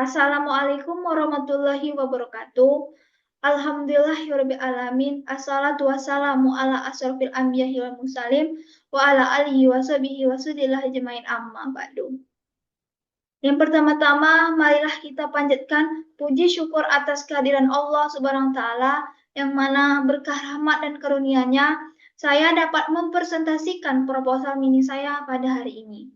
Assalamualaikum warahmatullahi wabarakatuh. Alhamdulillahirabbil alamin. Assalatu wassalamu ala asrofil anbiya'i wal mursalin wa ala alihi wa sahbihi wa sudillah ajmain amma ba'du. Yang pertama-tama, marilah kita panjatkan puji syukur atas kehadiran Allah Subhanahu wa taala yang mana berkah rahmat dan karunia-Nya saya dapat mempresentasikan proposal mini saya pada hari ini.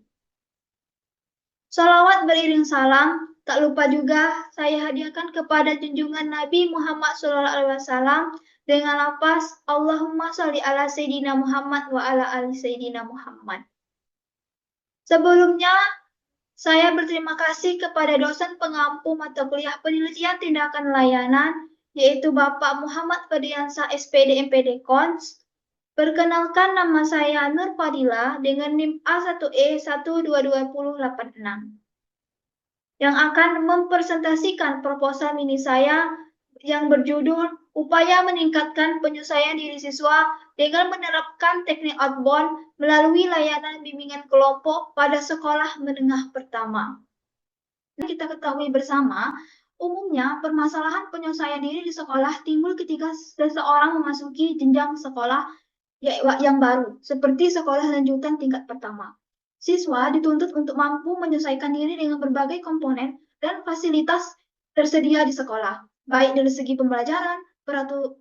Salawat beriring salam, tak lupa juga saya hadiahkan kepada junjungan Nabi Muhammad SAW dengan lafaz Allahumma sholli ala Sayyidina Muhammad wa ala ali Sayyidina Muhammad. Sebelumnya, saya berterima kasih kepada dosen pengampu mata kuliah penelitian tindakan layanan, yaitu Bapak Muhammad Ferdiansah SPD MPD Kons. Perkenalkan, nama saya Nur Fadila dengan NIM A1E1221086 yang akan mempresentasikan proposal mini saya yang berjudul Upaya Meningkatkan Penyelesaian Diri Siswa dengan Menerapkan Teknik Outbound Melalui Layanan Bimbingan Kelompok pada Sekolah Menengah Pertama. Kita ketahui bersama, umumnya permasalahan penyelesaian diri di sekolah timbul ketika seseorang memasuki jenjang sekolah yang baru, seperti sekolah lanjutan tingkat pertama. Siswa dituntut untuk mampu menyelesaikan diri dengan berbagai komponen dan fasilitas tersedia di sekolah, baik dari segi pembelajaran,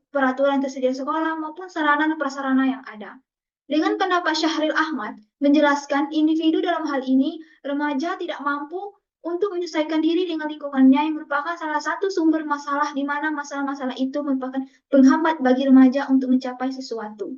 peraturan tersedia di sekolah, maupun sarana dan prasarana yang ada. Dengan pendapat Syahril Ahmad, menjelaskan individu dalam hal ini, remaja tidak mampu untuk menyelesaikan diri dengan lingkungannya yang merupakan salah satu sumber masalah di mana masalah-masalah itu merupakan penghambat bagi remaja untuk mencapai sesuatu.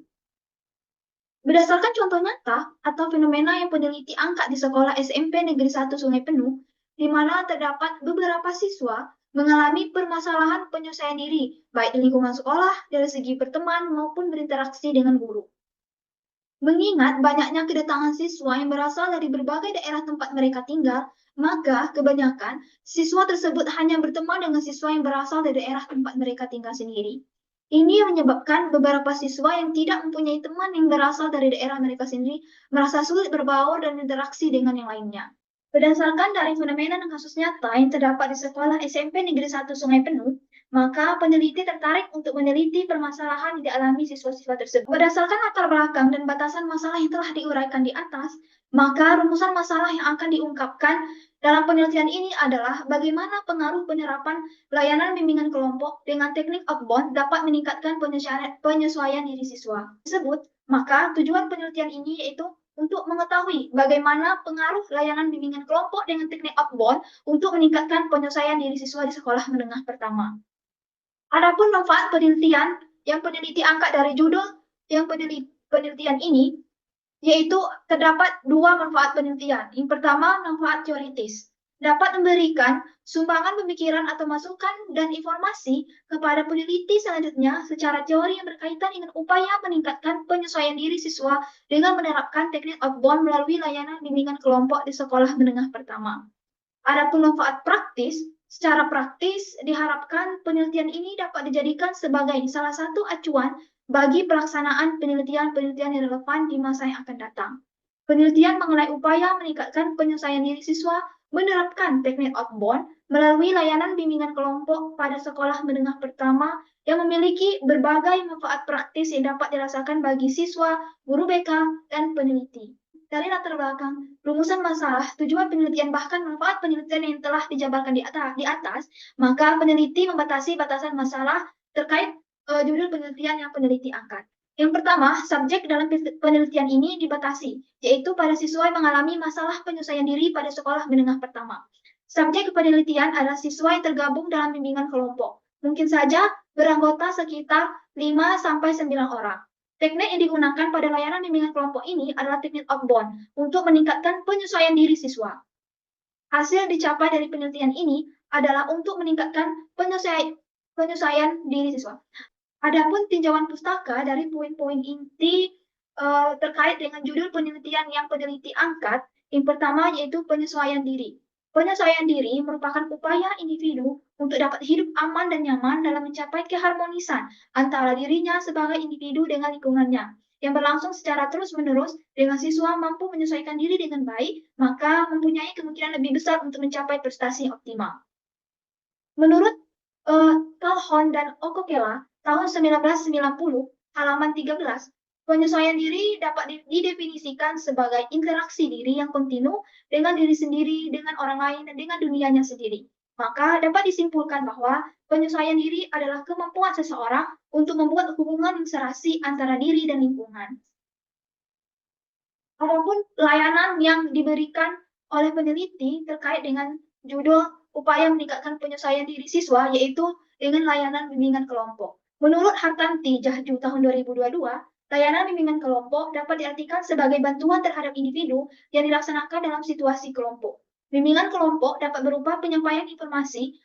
Berdasarkan contoh nyata atau fenomena yang peneliti angkat di sekolah SMP Negeri 1 Sungai Penuh, di mana terdapat beberapa siswa mengalami permasalahan penyelesaian diri, baik di lingkungan sekolah, dari segi berteman maupun berinteraksi dengan guru. Mengingat banyaknya kedatangan siswa yang berasal dari berbagai daerah tempat mereka tinggal, maka kebanyakan siswa tersebut hanya berteman dengan siswa yang berasal dari daerah tempat mereka tinggal sendiri. Ini menyebabkan beberapa siswa yang tidak mempunyai teman yang berasal dari daerah mereka sendiri merasa sulit berbaur dan interaksi dengan yang lainnya. Berdasarkan dari fenomena dan kasus nyata yang terdapat di sekolah SMP Negeri 1 Sungai Penuh, maka peneliti tertarik untuk meneliti permasalahan yang dialami siswa-siswa tersebut. Berdasarkan latar belakang dan batasan masalah yang telah diuraikan di atas, maka rumusan masalah yang akan diungkapkan dalam penelitian ini adalah bagaimana pengaruh penerapan layanan bimbingan kelompok dengan teknik outbound dapat meningkatkan penyesuaian diri siswa tersebut. Maka tujuan penelitian ini yaitu untuk mengetahui bagaimana pengaruh layanan bimbingan kelompok dengan teknik outbound untuk meningkatkan penyelesaian diri siswa di sekolah menengah pertama. Adapun manfaat penelitian yang peneliti angkat dari judul yang penelitian ini, yaitu terdapat dua manfaat penelitian. Yang pertama, manfaat teoritis. Dapat memberikan sumbangan pemikiran atau masukan dan informasi kepada peneliti selanjutnya secara teori yang berkaitan dengan upaya meningkatkan penyesuaian diri siswa dengan menerapkan teknik outbound melalui layanan bimbingan kelompok di sekolah menengah pertama. Adapun manfaat praktis, secara praktis diharapkan penelitian ini dapat dijadikan sebagai salah satu acuan bagi pelaksanaan penelitian-penelitian yang relevan di masa yang akan datang. Penelitian mengenai upaya meningkatkan penyelesaian diri siswa menerapkan teknik outbound melalui layanan bimbingan kelompok pada sekolah menengah pertama yang memiliki berbagai manfaat praktis yang dapat dirasakan bagi siswa, guru BK, dan peneliti. Dari latar belakang rumusan masalah, tujuan penelitian, bahkan manfaat penelitian yang telah dijabarkan di atas, maka peneliti membatasi batasan masalah terkait judul penelitian yang peneliti angkat. Yang pertama, subjek dalam penelitian ini dibatasi, yaitu pada siswa yang mengalami masalah penyelesaian diri pada sekolah menengah pertama. Subjek penelitian adalah siswa yang tergabung dalam bimbingan kelompok. Mungkin saja beranggota sekitar 5-9 orang. Teknik yang digunakan pada layanan bimbingan kelompok ini adalah teknik outbound untuk meningkatkan penyesuaian diri siswa. Hasil dicapai dari penelitian ini adalah untuk meningkatkan penyesuaian diri siswa. Adapun tinjauan pustaka dari poin-poin inti terkait dengan judul penelitian yang peneliti angkat, yang pertama yaitu penyesuaian diri. Penyesuaian diri merupakan upaya individu untuk dapat hidup aman dan nyaman dalam mencapai keharmonisan antara dirinya sebagai individu dengan lingkungannya. yang berlangsung secara terus-menerus dengan siswa mampu menyesuaikan diri dengan baik, maka mempunyai kemungkinan lebih besar untuk mencapai prestasi yang optimal. Menurut Calhoun dan Okokela, tahun 1990, halaman 13, penyesuaian diri dapat didefinisikan sebagai interaksi diri yang kontinu dengan diri sendiri, dengan orang lain, dan dengan dunianya sendiri. Maka dapat disimpulkan bahwa penyesuaian diri adalah kemampuan seseorang untuk membuat hubungan yang serasi antara diri dan lingkungan. Adapun layanan yang diberikan oleh peneliti terkait dengan judul upaya meningkatkan penyesuaian diri siswa, yaitu dengan layanan bimbingan kelompok. Menurut Hartanti Jahju tahun 2022, layanan bimbingan kelompok dapat diartikan sebagai bantuan terhadap individu yang dilaksanakan dalam situasi kelompok. Bimbingan kelompok dapat berupa penyampaian informasi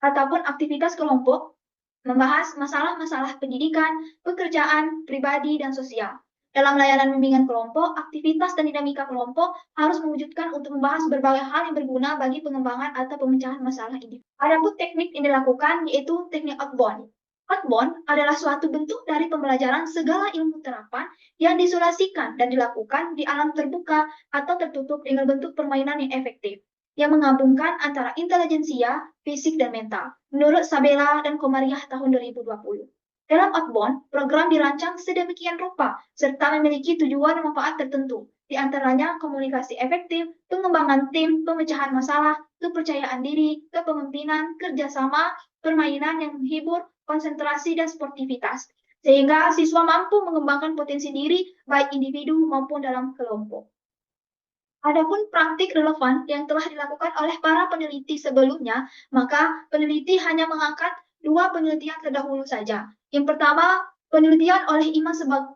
ataupun aktivitas kelompok, membahas masalah-masalah pendidikan, pekerjaan, pribadi, dan sosial. Dalam layanan bimbingan kelompok, aktivitas dan dinamika kelompok harus mewujudkan untuk membahas berbagai hal yang berguna bagi pengembangan atau pemecahan masalah individu. Adapun teknik yang dilakukan yaitu teknik outbound. Outbound adalah suatu bentuk dari pembelajaran segala ilmu terapan yang disulasikan dan dilakukan di alam terbuka atau tertutup dengan bentuk permainan yang efektif, yang menggabungkan antara intelijensia, fisik, dan mental, menurut Sabella dan Komariah tahun 2020. Dalam outbound, program dirancang sedemikian rupa serta memiliki tujuan dan manfaat tertentu, di antaranya komunikasi efektif, pengembangan tim, pemecahan masalah, kepercayaan diri, kepemimpinan, kerjasama, permainan yang menghibur, konsentrasi, dan sportivitas, sehingga siswa mampu mengembangkan potensi diri baik individu maupun dalam kelompok. Adapun praktik relevan yang telah dilakukan oleh para peneliti sebelumnya, maka peneliti hanya mengangkat dua penelitian terdahulu saja. Yang pertama, penelitian oleh Ima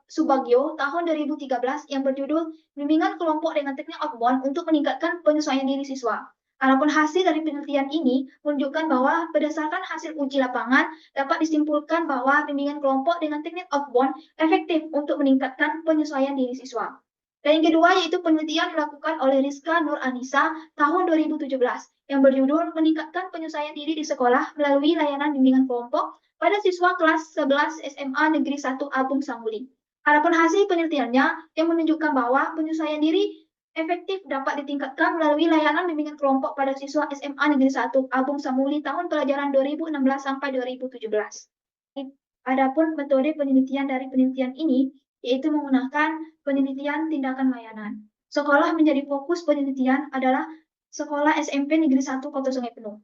Subagio tahun 2013 yang berjudul Bimbingan Kelompok dengan Teknik Outbound untuk Meningkatkan Penyesuaian Diri Siswa. Adapun hasil dari penelitian ini menunjukkan bahwa berdasarkan hasil uji lapangan dapat disimpulkan bahwa bimbingan kelompok dengan teknik outbound efektif untuk meningkatkan penyesuaian diri siswa. Dan yang kedua yaitu penelitian dilakukan oleh Rizka Nur Anissa tahun 2017 yang berjudul Meningkatkan Penyesuaian Diri di Sekolah melalui Layanan Bimbingan Kelompok pada siswa kelas 11 SMA Negeri 1 Abung Samuli. Adapun hasil penelitiannya yang menunjukkan bahwa penyesuaian diri efektif dapat ditingkatkan melalui layanan bimbingan kelompok pada siswa SMA Negeri 1 Abung Samuli tahun pelajaran 2016 sampai 2017. Adapun metode penelitian dari penelitian ini yaitu menggunakan penelitian tindakan layanan. Sekolah menjadi fokus penelitian adalah Sekolah SMP Negeri 1 Kota Sungai Penuh,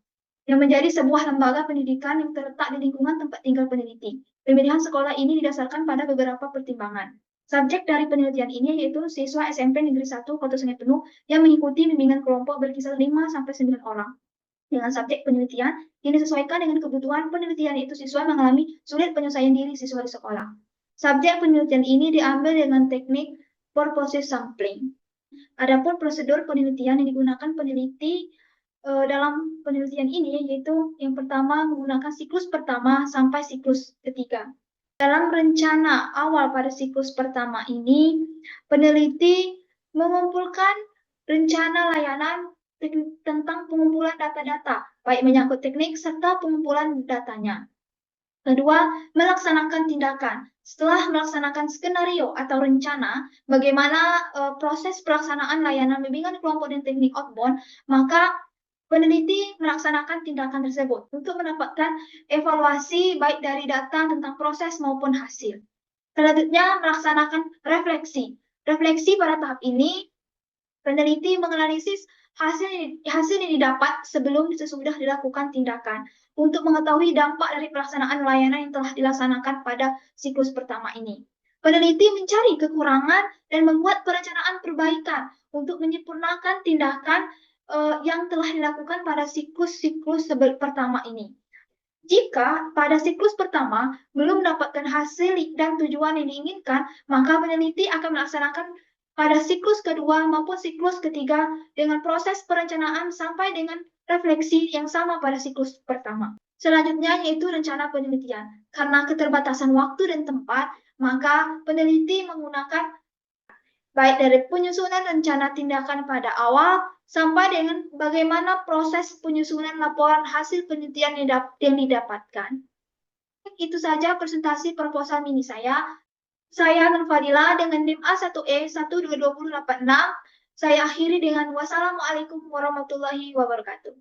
yang menjadi sebuah lembaga pendidikan yang terletak di lingkungan tempat tinggal peneliti. Pemilihan sekolah ini didasarkan pada beberapa pertimbangan. Subjek dari penelitian ini yaitu siswa SMP Negeri 1 Kota Sungai Penuh yang mengikuti bimbingan kelompok berkisar 5-9 orang. Dengan subjek penelitian yang disesuaikan dengan kebutuhan penelitian yaitu siswa mengalami sulit penyesuaian diri siswa di sekolah. Subjek penelitian ini diambil dengan teknik purposive sampling. Adapun prosedur penelitian yang digunakan peneliti dalam penelitian ini yaitu yang pertama menggunakan siklus pertama sampai siklus ketiga. Dalam rencana awal pada siklus pertama ini, peneliti mengumpulkan rencana layanan tentang pengumpulan data-data, baik menyangkut teknik serta pengumpulan datanya. Kedua, melaksanakan tindakan. Setelah melaksanakan skenario atau rencana, bagaimana proses pelaksanaan layanan bimbingan kelompok dan teknik outbound, maka peneliti melaksanakan tindakan tersebut untuk mendapatkan evaluasi baik dari data tentang proses maupun hasil. Selanjutnya, melaksanakan refleksi. Refleksi pada tahap ini, peneliti menganalisis hasil yang didapat sebelum sesudah dilakukan tindakan untuk mengetahui dampak dari pelaksanaan layanan yang telah dilaksanakan pada siklus pertama ini. Peneliti mencari kekurangan dan membuat perencanaan perbaikan untuk menyempurnakan tindakan yang telah dilakukan pada siklus-siklus pertama ini. Jika pada siklus pertama belum mendapatkan hasil dan tujuan yang diinginkan, maka peneliti akan melaksanakan pada siklus kedua maupun siklus ketiga dengan proses perencanaan sampai dengan refleksi yang sama pada siklus pertama. Selanjutnya yaitu rencana penelitian. Karena keterbatasan waktu dan tempat, maka peneliti menggunakan baik dari penyusunan rencana tindakan pada awal sampai dengan bagaimana proses penyusunan laporan hasil penelitian yang didapatkan. Itu saja presentasi proposal mini saya. Saya Nurfadila dengan NIM A1E 1222086. Saya akhiri dengan wassalamualaikum warahmatullahi wabarakatuh.